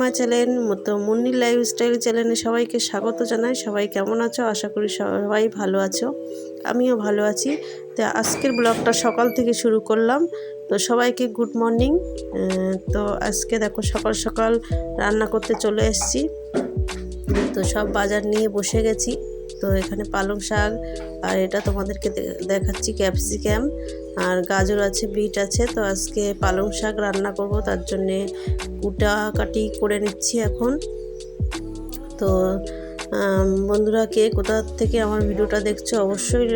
My channel তো Munni lifestyle চ্যানেলে সবাইকে স্বাগত জানাই। সবাই কেমন আছো? আশা করি সবাই ভালো আছো, আমিও ভালো আছি। তো আজকের ব্লগটা সকাল থেকে শুরু করলাম। তো সবাইকে গুড মর্নিং। তো আজকে দেখো সকাল সকাল রান্না করতে চলে এসেছি। তো সব বাজার নিয়ে বসে গেছি। তো এখানে পালং শাক, আর এটা তোমাদেরকে দেখাচ্ছি ক্যাপসিকাম, আর গাজর আছে, বিট আছে। তো আজকে পালং শাক রান্না করব, তার জন্যে কুটাকাটি করে নিচ্ছি এখন। তো বন্ধুরা, কে কোথা থেকে আমার ভিডিওটা দেখছো অবশ্যই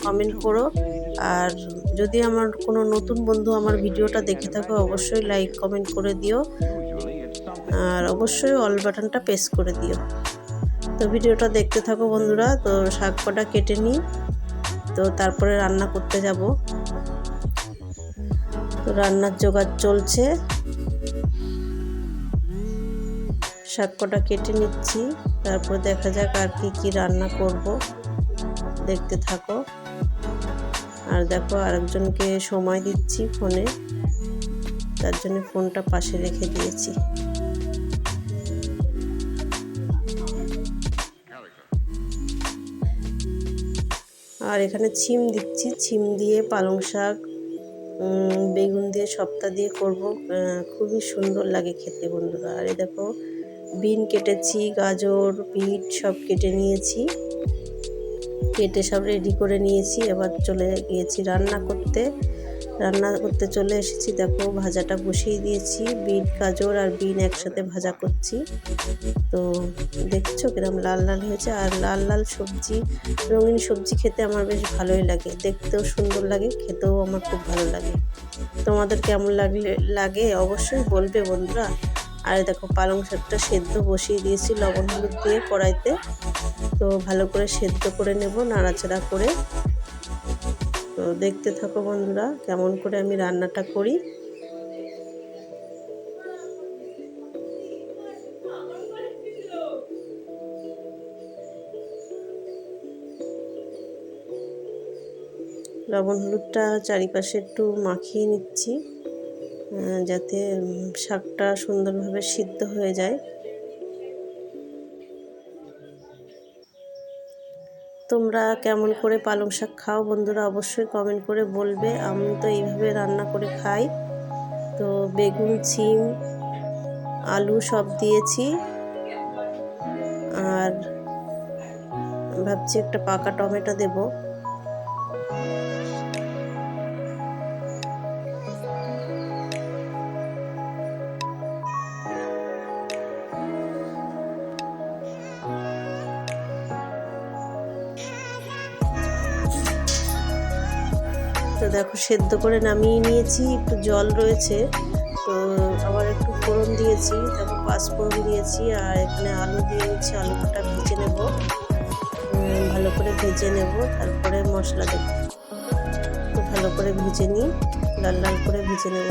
কমেন্ট করো। আর যদি আমার কোনো নতুন বন্ধু আমার ভিডিওটা দেখে থাকো অবশ্যই লাইক কমেন্ট করে দিও, আর অবশ্যই অল বাটনটা প্রেস করে দিও। তো ভিডিওটা দেখতে থাকো বন্ধুরা। তো শাক কটা কেটে নিই, তো তারপরে রান্না করতে যাব। তো রান্নার জোগাড় চলছে, শাক কটা কেটে নিচ্ছি, তারপর দেখা যাক আর কি রান্না করব, দেখতে থাকো। আর দেখো আরেকজনকে সময় দিচ্ছি ফোনে, তার জন্য ফোনটা পাশে রেখে দিয়েছি। আর এখানে ছিম দিচ্ছি, ছিম দিয়ে পালং শাক, বেগুন দিয়ে সবটা দিয়ে করব, খুবই সুন্দর লাগে খেতে বন্ধুরা। আর এই দেখো বিন কেটেছি, গাজর, বিট সব কেটে নিয়েছি, কেটে সব রেডি করে নিয়েছি। এবার চলে গিয়েছি রান্না করতে চলে এসেছি। দেখো ভাজাটা বসিয়ে দিয়েছি, বিট গাজর আর বিন একসাথে ভাজা করছি। তো দেখছো কিরম লাল লাল হয়েছে। আর লাল লাল সবজি, রঙিন সবজি খেতে আমার বেশ ভালোই লাগে, দেখতেও সুন্দর লাগে, খেতেও আমার খুব ভালো লাগে। তোমাদের কেমন লাগে অবশ্যই বলবে বন্ধুরা। আর দেখো পালং শাকটা সেদ্ধ বসিয়ে দিয়েছি লবণ হলুদ দিয়ে কড়াইতে। তো ভালো করে সেদ্ধ করে নেব নাড়াচাড়া করে। তো দেখতে থাকো বন্ধুরা কেমন করে আমি রান্নাটা করি। লবণ হলুদটা চারিপাশে একটু মাখিয়ে নিচ্ছি, যাতে শাকটা সুন্দরভাবে সিদ্ধ হয়ে যায়। তোমরা কেমন করে পালং শাক খাও বন্ধুরা অবশ্যই কমেন্ট করে বলবে। আমি তো এইভাবে রান্না করে খাই। তো বেগুন, সিম, আলু সব দিয়েছি, আর ভাবছি একটা পাকা টমেটো দেব। তো দেখো সেদ্ধ করে নামিয়ে নিয়েছি, একটু জল রয়েছে। তো আবার একটু ফোড়ন দিয়েছি, তারপর পাঁচফোড়ন দিয়েছি, আর এখানে আলু দিয়ে নিচ্ছি। আলুটা ভেজে নেব, ভালো করে ভেজে নেব, তারপরে মশলা দেব। তো ভালো করে ভেজে নিই, লাল লাল করে ভেজে নেব।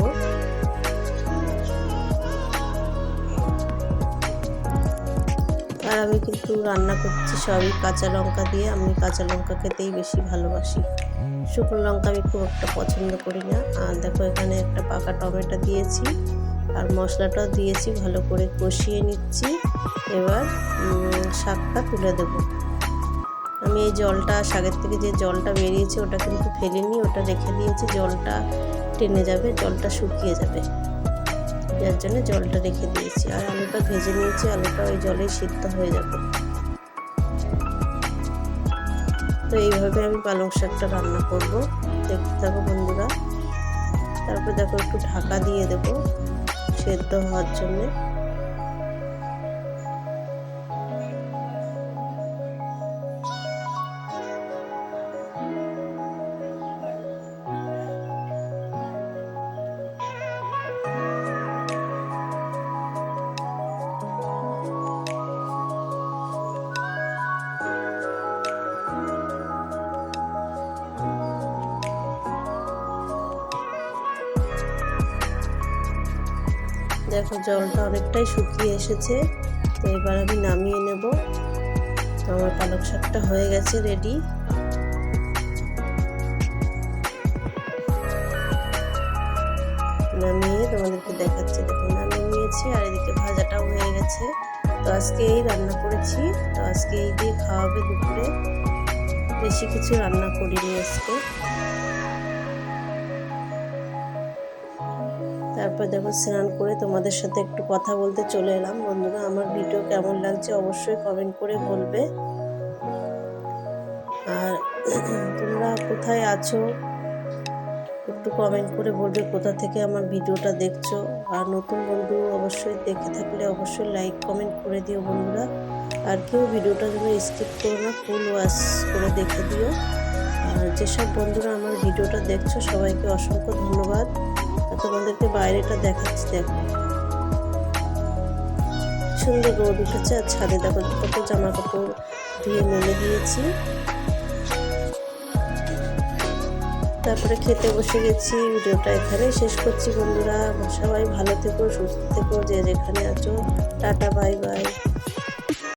আর আমি কিন্তু রান্না করছি সবই কাঁচা লঙ্কা দিয়ে। আমি কাঁচা লঙ্কা খেতেই বেশি ভালোবাসি, শুকনো লঙ্কা আমি খুব একটা পছন্দ করি না। আর দেখো এখানে একটা পাকা টমেটো দিয়েছি, আর মশলাটাও দিয়েছি, ভালো করে কষিয়ে নিচ্ছি। এবার শাকটা তুলে দেব। আমি এই জলটা, শাকের থেকে যে জলটা বেরিয়েছে ওটা কিন্তু ফেলিনি, ওটা রেখে দিয়েছি। জলটা টেনে যাবে, জলটা শুকিয়ে যাবে, যার জন্য জলটা রেখে দিয়েছি। আর আলুটা ভেজে নিয়েছি, আলুটা ওই জলেই সিদ্ধ হয়ে যাবে। তো এইভাবে আমি পালং শাকটা রান্না করব, দেখতে থাকো বন্ধুরা। তারপর দেখো একটু ঢাকা দিয়ে দেব সেদ্ধ হওয়ার জন্যে। দেখো জলটা অনেকটাই শুকিয়ে এসেছে। তো এবার আমি নামিয়ে নেব। তো আমার পালং শাকটা হয়ে গেছে রেডি। নামিয়ে তোমাদেরকে দেখাচ্ছি। দেখুন নামিয়ে নিয়েছি আর এদিকে ভাজাটাও হয়ে গেছে। তো আজকে এই রান্না করেছি, তো আজকে এই দিয়ে খাওয়াবে দুপুরে, বেশি কিছু রান্না করিনি আজকে। তারপর দেখো স্নান করে তোমাদের সাথে একটু কথা বলতে চলে এলাম। বন্ধুরা, আমার ভিডিও কেমন লাগছে অবশ্যই কমেন্ট করে বলবে। আর তোমরা কোথায় আছো একটু কমেন্ট করে বলবে কোথা থেকে আমার ভিডিওটা দেখছো। আর নতুন বন্ধু অবশ্যই দেখে থাকলে অবশ্যই লাইক কমেন্ট করে দিও বন্ধুরা। আর কেউ ভিডিওটা যেন স্কিপ করো না, ফুল ওয়াচ করে দেখে দিও। আর যেসব বন্ধুরা আমার ভিডিওটা দেখছো সবাইকে অসংখ্য ধন্যবাদ। তোমাদেরকে বাইরেটা দেখাচ্ছি, দেখো সুন্দর রোদ উঠেছে। আর ছাদে দেখো কত জামা কাপড় ধুয়ে মেলে দিয়েছি। তারপরে খেতে বসে গেছি। ভিডিওটা এখানে শেষ করছি বন্ধুরা। সবাই ভালো থেকো, সুস্থ থেকো, যে যেখানে আছো। Tata, bye bye.